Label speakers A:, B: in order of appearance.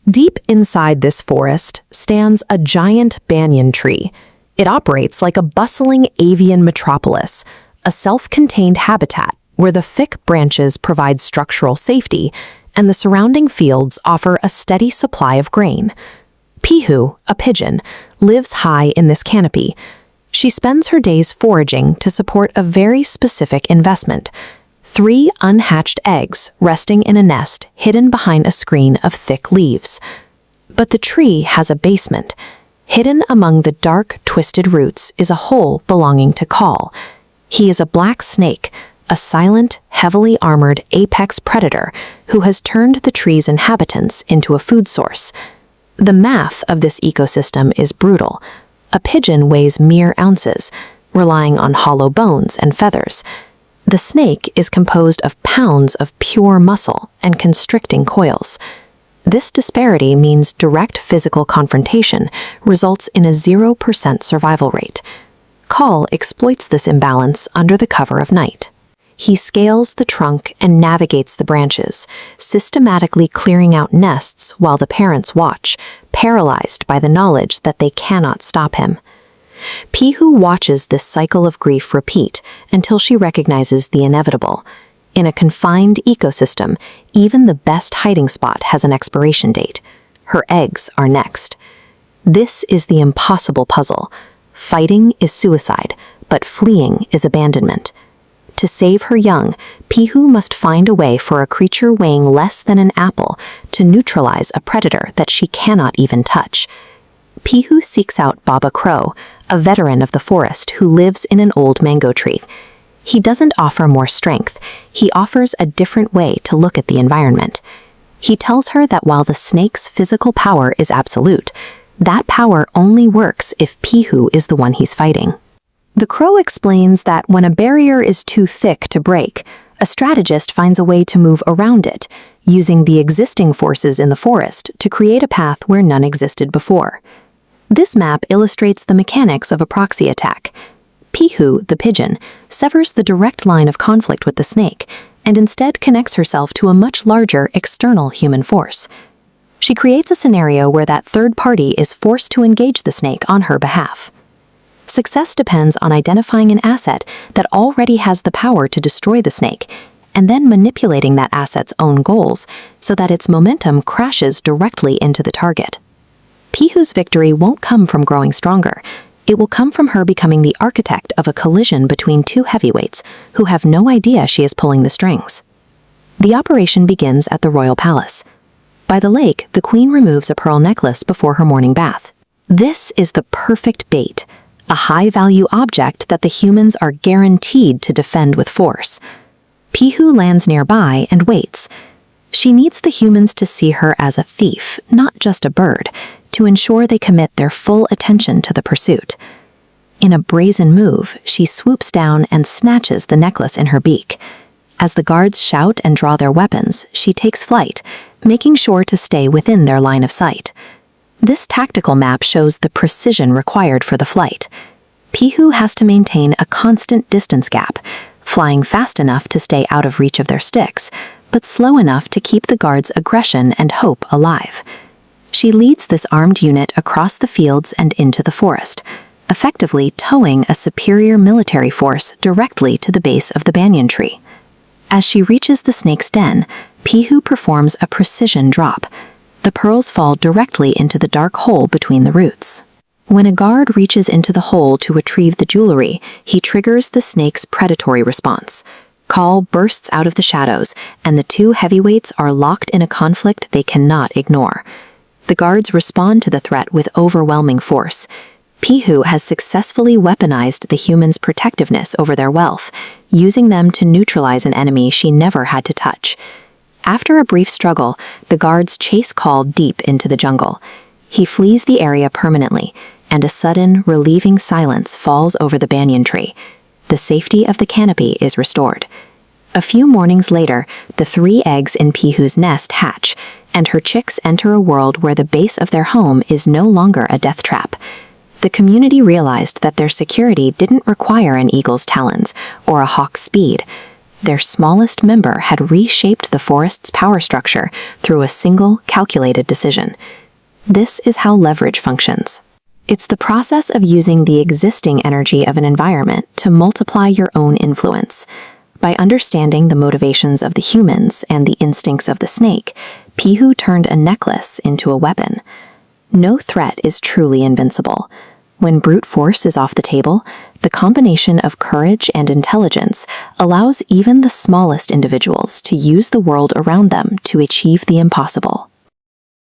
A: Deep inside this forest stands a giant banyan tree. It operates like a bustling avian metropolis, a self-contained habitat where the thick branches provide structural safety and the surrounding fields offer a steady supply of grain. Pihu, a pigeon, lives high in this canopy. She spends her days foraging to support a very specific investment: 3 unhatched eggs resting in a nest hidden behind a screen of thick leaves. But the tree has a basement. Hidden among the dark, twisted roots is a hole belonging to Call. He is a black snake, a silent, heavily armored apex predator who has turned the tree's inhabitants into a food source. The math of this ecosystem is brutal. A pigeon weighs mere ounces, relying on hollow bones and feathers. The snake is composed of pounds of pure muscle and constricting coils. This disparity means direct physical confrontation results in a 0% survival rate. Call exploits this imbalance under the cover of night. He scales the trunk and navigates the branches, systematically clearing out nests while the parents watch, paralyzed by the knowledge that they cannot stop him. Pihu watches this cycle of grief repeat until she recognizes the inevitable. In a confined ecosystem, even the best hiding spot has an expiration date. Her eggs are next. This is the impossible puzzle. Fighting is suicide, but fleeing is abandonment. To save her young, Pihu must find a way for a creature weighing less than an apple to neutralize a predator that she cannot even touch. Pihu seeks out Baba Crow, a veteran of the forest who lives in an old mango tree. He doesn't offer more strength, he offers a different way to look at the environment. He tells her that while the snake's physical power is absolute, that power only works if Pihu is the one he's fighting. The crow explains that when a barrier is too thick to break, a strategist finds a way to move around it, using the existing forces in the forest to create a path where none existed before. This map illustrates the mechanics of a proxy attack. Pihu, the pigeon, severs the direct line of conflict with the snake and instead connects herself to a much larger external human force. She creates a scenario where that third party is forced to engage the snake on her behalf. Success depends on identifying an asset that already has the power to destroy the snake, and then manipulating that asset's own goals so that its momentum crashes directly into the target. Pihu's victory won't come from growing stronger. It will come from her becoming the architect of a collision between 2 heavyweights who have no idea she is pulling the strings. The operation begins at the royal palace. By the lake, the queen removes a pearl necklace before her morning bath. This is the perfect bait, a high-value object that the humans are guaranteed to defend with force. Pihu lands nearby and waits. She needs the humans to see her as a thief, not just a bird, to ensure they commit their full attention to the pursuit. In a brazen move, she swoops down and snatches the necklace in her beak. As the guards shout and draw their weapons, she takes flight, making sure to stay within their line of sight. This tactical map shows the precision required for the flight. Pihu has to maintain a constant distance gap, flying fast enough to stay out of reach of their sticks, but slow enough to keep the guards' aggression and hope alive. She leads this armed unit across the fields and into the forest, effectively towing a superior military force directly to the base of the banyan tree. As she reaches the snake's den, Pihu performs a precision drop. The pearls fall directly into the dark hole between the roots. When a guard reaches into the hole to retrieve the jewelry, he triggers the snake's predatory response. Call bursts out of the shadows, and the 2 heavyweights are locked in a conflict they cannot ignore. The guards respond to the threat with overwhelming force. Pihu has successfully weaponized the humans' protectiveness over their wealth, using them to neutralize an enemy she never had to touch. After a brief struggle, the guards chase Call deep into the jungle. He flees the area permanently, and a sudden, relieving silence falls over the banyan tree. The safety of the canopy is restored. A few mornings later, the 3 eggs in Pihu's nest hatch, and her chicks enter a world where the base of their home is no longer a death trap. The community realized that their security didn't require an eagle's talons or a hawk's speed. Their smallest member had reshaped the forest's power structure through a single, calculated decision. This is how leverage functions. It's the process of using the existing energy of an environment to multiply your own influence. By understanding the motivations of the humans and the instincts of the snake, Pihu turned a necklace into a weapon. No threat is truly invincible. When brute force is off the table, the combination of courage and intelligence allows even the smallest individuals to use the world around them to achieve the impossible.